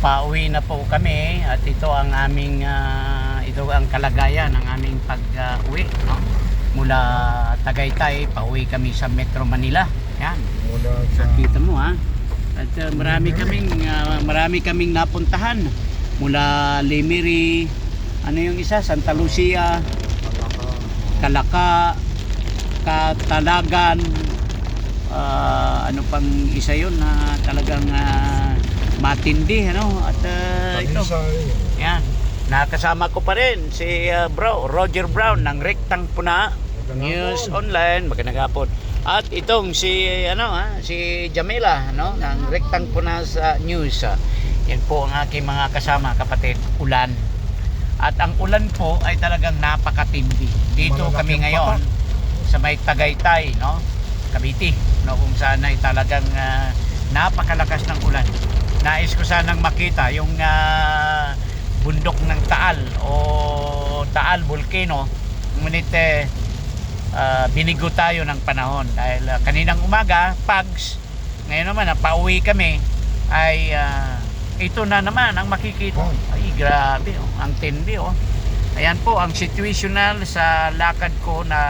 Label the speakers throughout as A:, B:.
A: pauwi na po kami at ito ang aming ito ang kalagayan ng aming pag-uwi, no? Mula Tagaytay pauwi kami sa Metro Manila. Yan. Nakita mo ha. At marami kaming napuntahan mula Limiri, ano yung isa, Santa Lucia, Calaca, Catalagan, ano pang isa yun na talagang matindi, ano? At ito, yan, nakasama ko pa rin si Roger Brown ng Rektang Puna News Online. Magandang hapon. At itong si si Jamila, no, ng Rektang Puna News. Yan po ang aking mga kasama, kapatid. Ulan. At ang ulan po ay talagang napakatindi. Dito kami ngayon sa may Tagaytay, no, Cavite, no, kung saan ay talagang napakalakas ng ulan. Nais ko sanang makita yung bundok ng Taal o Taal Volcano. Ngunit binigo tayo ng panahon dahil kaninang umaga, pags, ngayon naman pauwi kami, ay ito na naman ang makikita. Ay grabe, oh, ang tindi, oh. Ayan po ang situational sa lakad ko na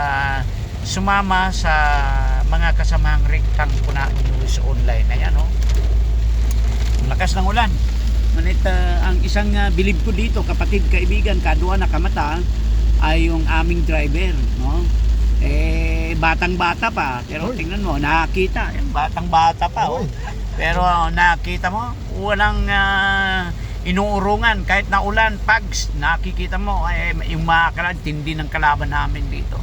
A: sumama sa mga kasamang Rektang Puna News Online. Ayan, oh, lakas ng ulan. Ngunit ang isang bilib ko dito, kapatid, kaibigan, kadwa na kamata, ay yung aming driver, no? Batang-bata pa, pero tingnan mo, nakita, yung batang-bata pa, oh. Pero nakita mo, walang inuurungan kahit na ulan, pags, nakikita mo, yung mga tindi ng kalaban namin dito.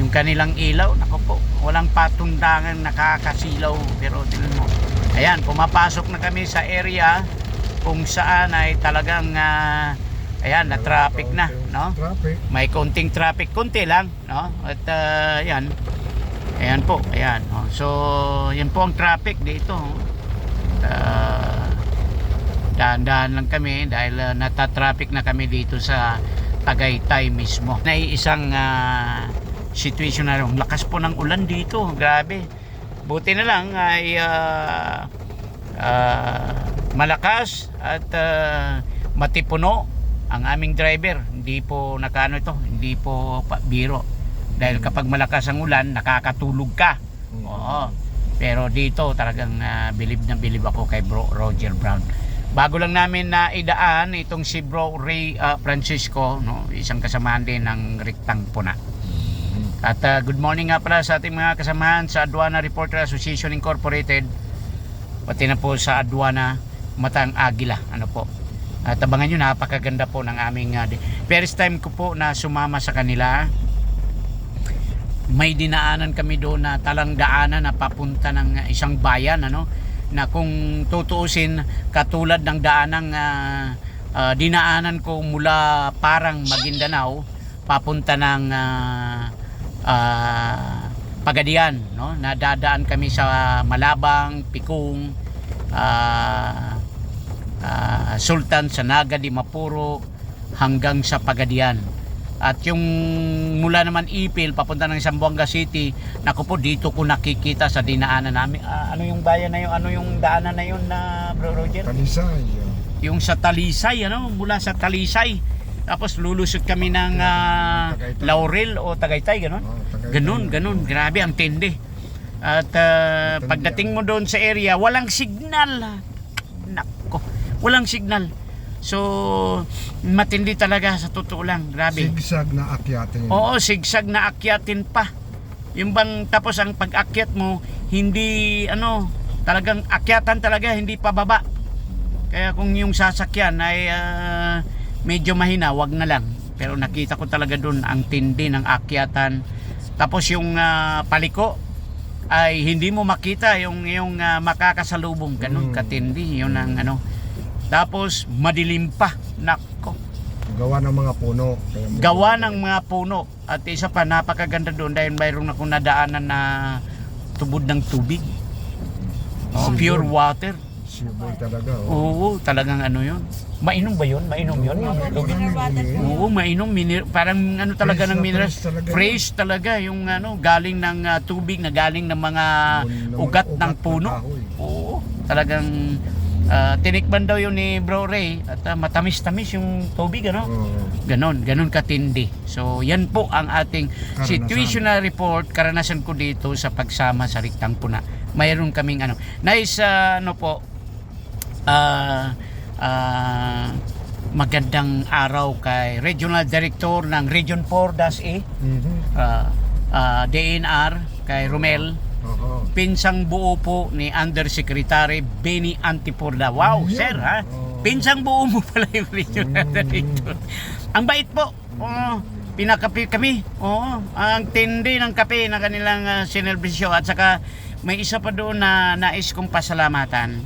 A: Yung kanilang ilaw, nako po, walang patundangan nakakasilaw, pero tingnan mo. Ayan, pumapasok na kami sa area kung saan ay talagang ayan, na traffic na, no? May konting traffic, konti lang, no? At ayan. Ayan po, ayan. Oh. So, yan po ang traffic dito. Dahan-dahan lang kami dahil nata-traffic na kami dito sa Tagaytay mismo. Naiisang situation na rin. Lakas po ng ulan dito, grabe. Buti na lang ay malakas at matipuno ang aming driver. Hindi po nakano ito, hindi po biro. Dahil kapag malakas ang ulan, nakakatulog ka. Oo. Pero dito talagang bilib na bilib ako kay Bro Roger Brown. Bago lang namin na idaan itong si Bro Ray Francisco, no, isang kasamahan din ng Rektang Puna. At good morning nga pala sa ating mga kasamahan sa Aduana Reporter Association Incorporated, pati na po sa Aduana Matang Agila, ano po. At abangan nyo, napakaganda po ng aming first time ko po na sumama sa kanila. May dinaanan kami doon na talang daanan na papunta ng isang bayan, ano, na kung tutuusin katulad ng daanang dinaanan ko mula parang Maguindanao papunta ng Pagadian, no? Nadadaan kami sa Malabang, Pikong, Sultan, Sanaga, Dimapuro hanggang sa Pagadian. At yung mula naman Ipil papunta ng Zamboanga City, naku po, dito ko nakikita sa dinaanan namin. Ano yung bayan na yun? Ano yung daanan na yun na Bro Roger?
B: Talisay.
A: Yung sa Talisay, ano? Mula sa Talisay. Tapos lulusot kami ng Laurel o Tagaytay, ganun. Ganun. Grabe, ang tindi. At pagdating mo doon sa area, walang signal. Nako, walang signal. So, matindi talaga sa totoo lang. Grabe.
B: Sigsag na akyatin.
A: Oo, sigsag na akyatin pa. Yung bang tapos ang pag-akyat mo, hindi talagang akyatan talaga, hindi pababa. Kaya kung yung sasakyan ay medyo mahina, wag na lang. Pero nakita ko talaga doon ang tindi ng akyatan. Tapos yung paliko ay hindi mo makita yung makakasalubong, ganun katindi yun ang Tapos madilim pa, nako.
B: Gawa ng mga puno.
A: Gawa ng mga puno. At isa pa, napakaganda doon dahil mayroon akong nadaanan na tubod ng tubig. Pure water.
B: Siboy talaga.
A: Oo, talagang yun. Mainom ba yun? Mainom yun? Oo, mainom. Parang talaga ng minerals. Fresh talaga yung galing ng tubig na galing ng mga ugat ng puno. Oo, talagang Tinikman daw yun ni Bro Ray at matamis-tamis yung tubig, ano?
B: Oo.
A: Ganon katindi. So yan po ang ating
B: Karanasan.
A: situational report, karanasan ko dito sa pagsama sa Riktang Puna. Mayroon kaming ano, nice ano po, magandang araw kay Regional Director ng Region 4 DAS-E,
B: Mhm.
A: DNR, kay Romel.
B: Oo.
A: Pinsang buo po ni Undersecretary Benny Antiporda. Wow,
B: Yan.
A: sir, ha?
B: Oo.
A: Pinsang buo mo pala yung Regional Director. Ang bait po. Oo. Pinakape kami. Oo. Ang tindi ng kape na kanilang sinerbisyo. At saka may isa pa doon na nais kong pasalamatan.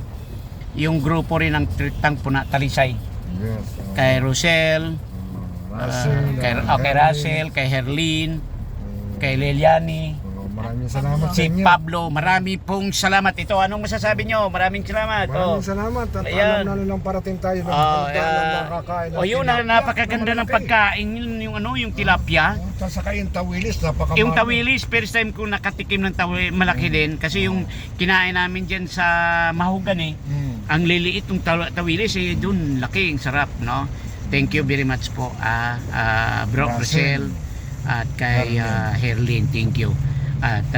A: Yung grupo rin ng Riktang Puna Talisay.
B: Yes. oo.
A: Kay Rosel,
B: Russell,
A: kay
B: Henry.
A: Russell, kay Herlin, kay Leliani,
B: Maraming salamat sa
A: si
B: inyo.
A: Pablo. Marami pong salamat. Ito, anong masasabi nyo? Maraming salamat.
B: Maraming salamat. At
A: Ayan.
B: alam na nilang parating tayo ng nakakain.
A: O yun, napakaganda ng pagkain. Yung ano, yung tilapia.
B: At saka yung tawilis, napakamahal.
A: Yung tawilis, first time ko nakatikim ng tawilis, malaki din. Kasi yung kinain namin dyan sa Mahugan ang liliit ng tawilis, dun laki, ang sarap, no? Thank you very much po, Bro Rosel at kay Herlin, thank you. At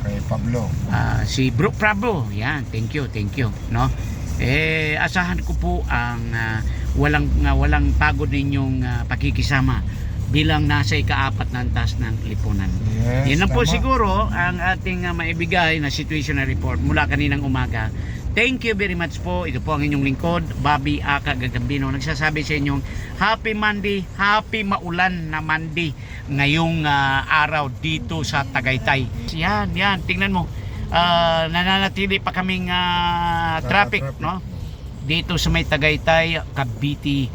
B: Kay Pablo.
A: si Bro Pablo, yan, thank you, no? Asahan ko po ang walang pagod ninyong pakikisama bilang nasa ika-4 ng taas ng lipunan.
B: Yes,
A: Yan lang po
B: tama.
A: siguro ang ating maibigay na situational report mula kaninang umaga. Thank you very much po. Ito po ang inyong lingkod, Bobby Aka Gagambino. Nagsasabi sa inyong Happy Monday, Happy Maulan na Monday ngayong araw dito sa Tagaytay. Yan, tingnan mo. Nananatili pa kaming traffic, no? Dito sa may Tagaytay, Cavite